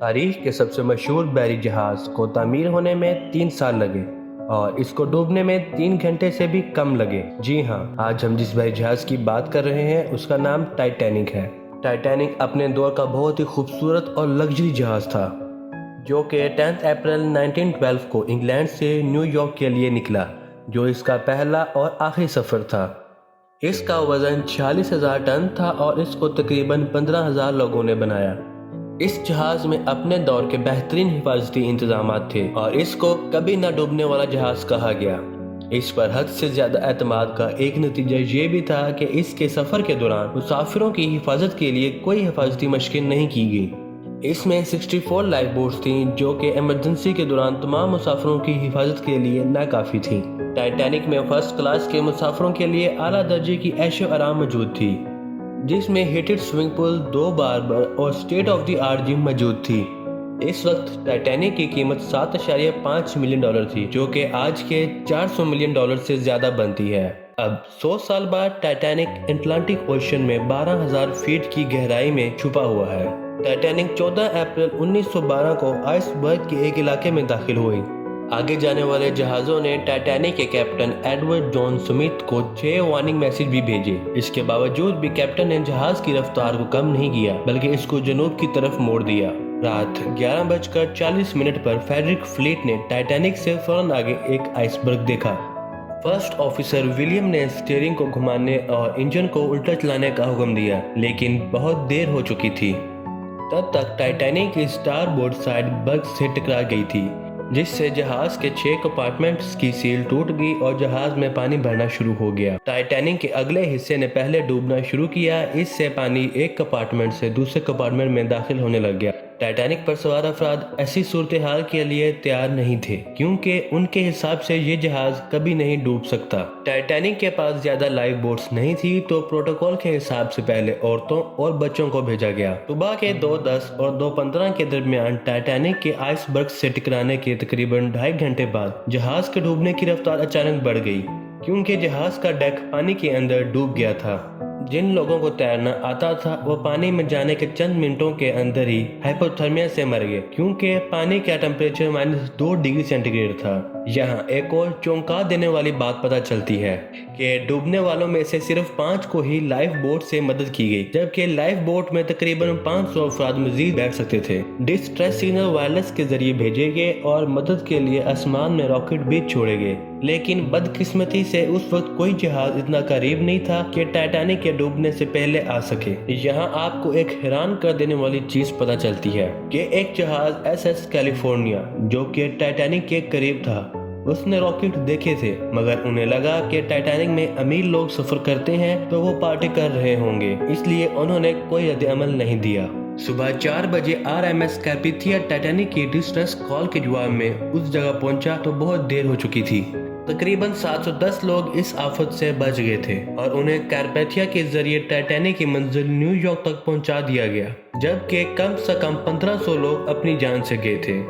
تاریخ کے سب سے مشہور بحری جہاز کو تعمیر ہونے میں 3 سال لگے اور اس کو ڈوبنے میں 3 گھنٹے سے بھی کم لگے۔ جی ہاں، آج ہم جس بحری جہاز کی بات کر رہے ہیں اس کا نام ٹائٹینک ہے۔ ٹائٹینک اپنے دور کا بہت ہی خوبصورت اور لگژری جہاز تھا جو کہ 10 اپریل 1912 کو انگلینڈ سے نیو یارک کے لیے نکلا، جو اس کا پہلا اور آخری سفر تھا۔ اس کا وزن 46,000 ٹن تھا اور اس کو تقریباً 15,000 لوگوں نے بنایا۔ اس جہاز میں اپنے دور کے بہترین حفاظتی انتظامات تھے اور اس کو کبھی نہ ڈوبنے والا جہاز کہا گیا۔ اس پر حد سے زیادہ اعتماد کا ایک نتیجہ یہ بھی تھا کہ اس کے سفر کے دوران مسافروں کی حفاظت کے لیے کوئی حفاظتی مشقیں نہیں کی گئی۔ اس میں 64 لائف بوٹس تھیں جو کہ ایمرجنسی کے دوران تمام مسافروں کی حفاظت کے لیے ناکافی تھیں۔ ٹائٹینک میں فرسٹ کلاس کے مسافروں کے لیے اعلیٰ درجے کی عیش و آرام موجود تھی، جس میں ہیٹڈ سوئمنگ پول، 2 باربر اور اسٹیٹ آف دی آرٹ جم موجود تھی۔ اس وقت ٹائٹینک کی قیمت $7.5 ملین تھی، جو کہ آج کے $400 ملین سے زیادہ بنتی ہے۔ اب 100 سال بعد ٹائٹینک اٹلانٹک اوشن میں 12,000 فیٹ کی گہرائی میں چھپا ہوا ہے۔ ٹائٹینک 14 اپریل 1912 کو آئس برگ کے ایک علاقے میں داخل ہوئی۔ آگے جانے والے جہازوں نے ٹائٹینک کے کیپٹن ایڈورڈ جان سمتھ کو 6 وارننگ میسج بھی بھیجے۔ اس کے باوجود بھی کیپٹن نے جہاز کی رفتار کو کم نہیں کیا بلکہ اس کو جنوب کی طرف موڑ دیا۔ رات 11:40 پر فیڈرک فلیٹ نے ٹائٹینک سے فوراً آگے ایک آئس برگ دیکھا۔ فرسٹ آفیسر ولیم نے اسٹیئرنگ کو گھمانے اور انجن کو الٹا چلانے کا حکم دیا، لیکن بہت دیر ہو چکی تھی۔ تب تک ٹائٹینک کی سٹار بورڈ سائڈ برگ سے ٹکرا گئی تھی، جس سے جہاز کے 6 کمپارٹمنٹس کی سیل ٹوٹ گئی اور جہاز میں پانی بھرنا شروع ہو گیا۔ ٹائٹینک کے اگلے حصے نے پہلے ڈوبنا شروع کیا، اس سے پانی ایک کمپارٹمنٹ سے دوسرے کمپارٹمنٹ میں داخل ہونے لگ گیا۔ ٹائٹینک پر سوار افراد ایسی صورتحال کے لیے تیار نہیں تھے کیونکہ ان کے حساب سے یہ جہاز کبھی نہیں ڈوب سکتا۔ ٹائٹینک کے پاس زیادہ لائف بوٹس نہیں تھی تو پروٹوکول کے حساب سے پہلے عورتوں اور بچوں کو بھیجا گیا۔ صبح کے 2:10 اور 2:15 کے درمیان ٹائٹینک کے آئس برگ سے ٹکرانے کے تقریباً 2.5 گھنٹے بعد جہاز کے ڈوبنے کی رفتار اچانک بڑھ گئی کیونکہ جہاز کا ڈیک پانی کے اندر ڈوب گیا تھا۔ جن لوگوں کو تیرنا آتا تھا وہ پانی میں جانے کے چند منٹوں کے اندر ہی ہائپوتھرمیا سے مر گئے کیونکہ پانی کا ٹمپریچر -2 ڈگری سینٹی گریڈ تھا۔ یہاں ایک اور چونکا دینے والی بات پتہ چلتی ہے کہ ڈوبنے والوں میں سے صرف 5 کو ہی لائف بوٹ سے مدد کی گئی، جبکہ لائف بوٹ میں تقریباً 500 افراد مزید بیٹھ سکتے تھے۔ ڈسٹریس سگنل وائرلیس کے ذریعے بھیجے گئے اور مدد کے لیے آسمان میں راکٹ بھی چھوڑے گئے، لیکن بدقسمتی سے اس وقت کوئی جہاز اتنا قریب نہیں تھا کہ ٹائٹینک کے ڈوبنے سے پہلے آ سکے۔ یہاں آپ کو ایک حیران کر دینے والی چیز پتہ چلتی ہے کہ ایک جہاز SS کیلیفورنیا جو کہ ٹائٹینک کے قریب تھا، اس نے راکٹ دیکھے تھے، مگر انہیں لگا کہ ٹائٹینک میں امیر لوگ سفر کرتے ہیں تو وہ پارٹی کر رہے ہوں گے، اس لیے انہوں نے کوئی رد عمل نہیں دیا۔ صبح 4 بجے RMS کارپیتھیا ٹائٹینک کی ڈسٹریس کال کے جواب میں اس جگہ پہنچا تو بہت دیر ہو چکی تھی۔ تقریباً 710 لوگ اس آفت سے بچ گئے تھے اور انہیں کارپیتھیا کے ذریعے ٹائٹینک کی منزل نیو یارک تک پہنچا دیا گیا، جبکہ کم سے کم 1500 لوگ اپنی جان سے گئے تھے۔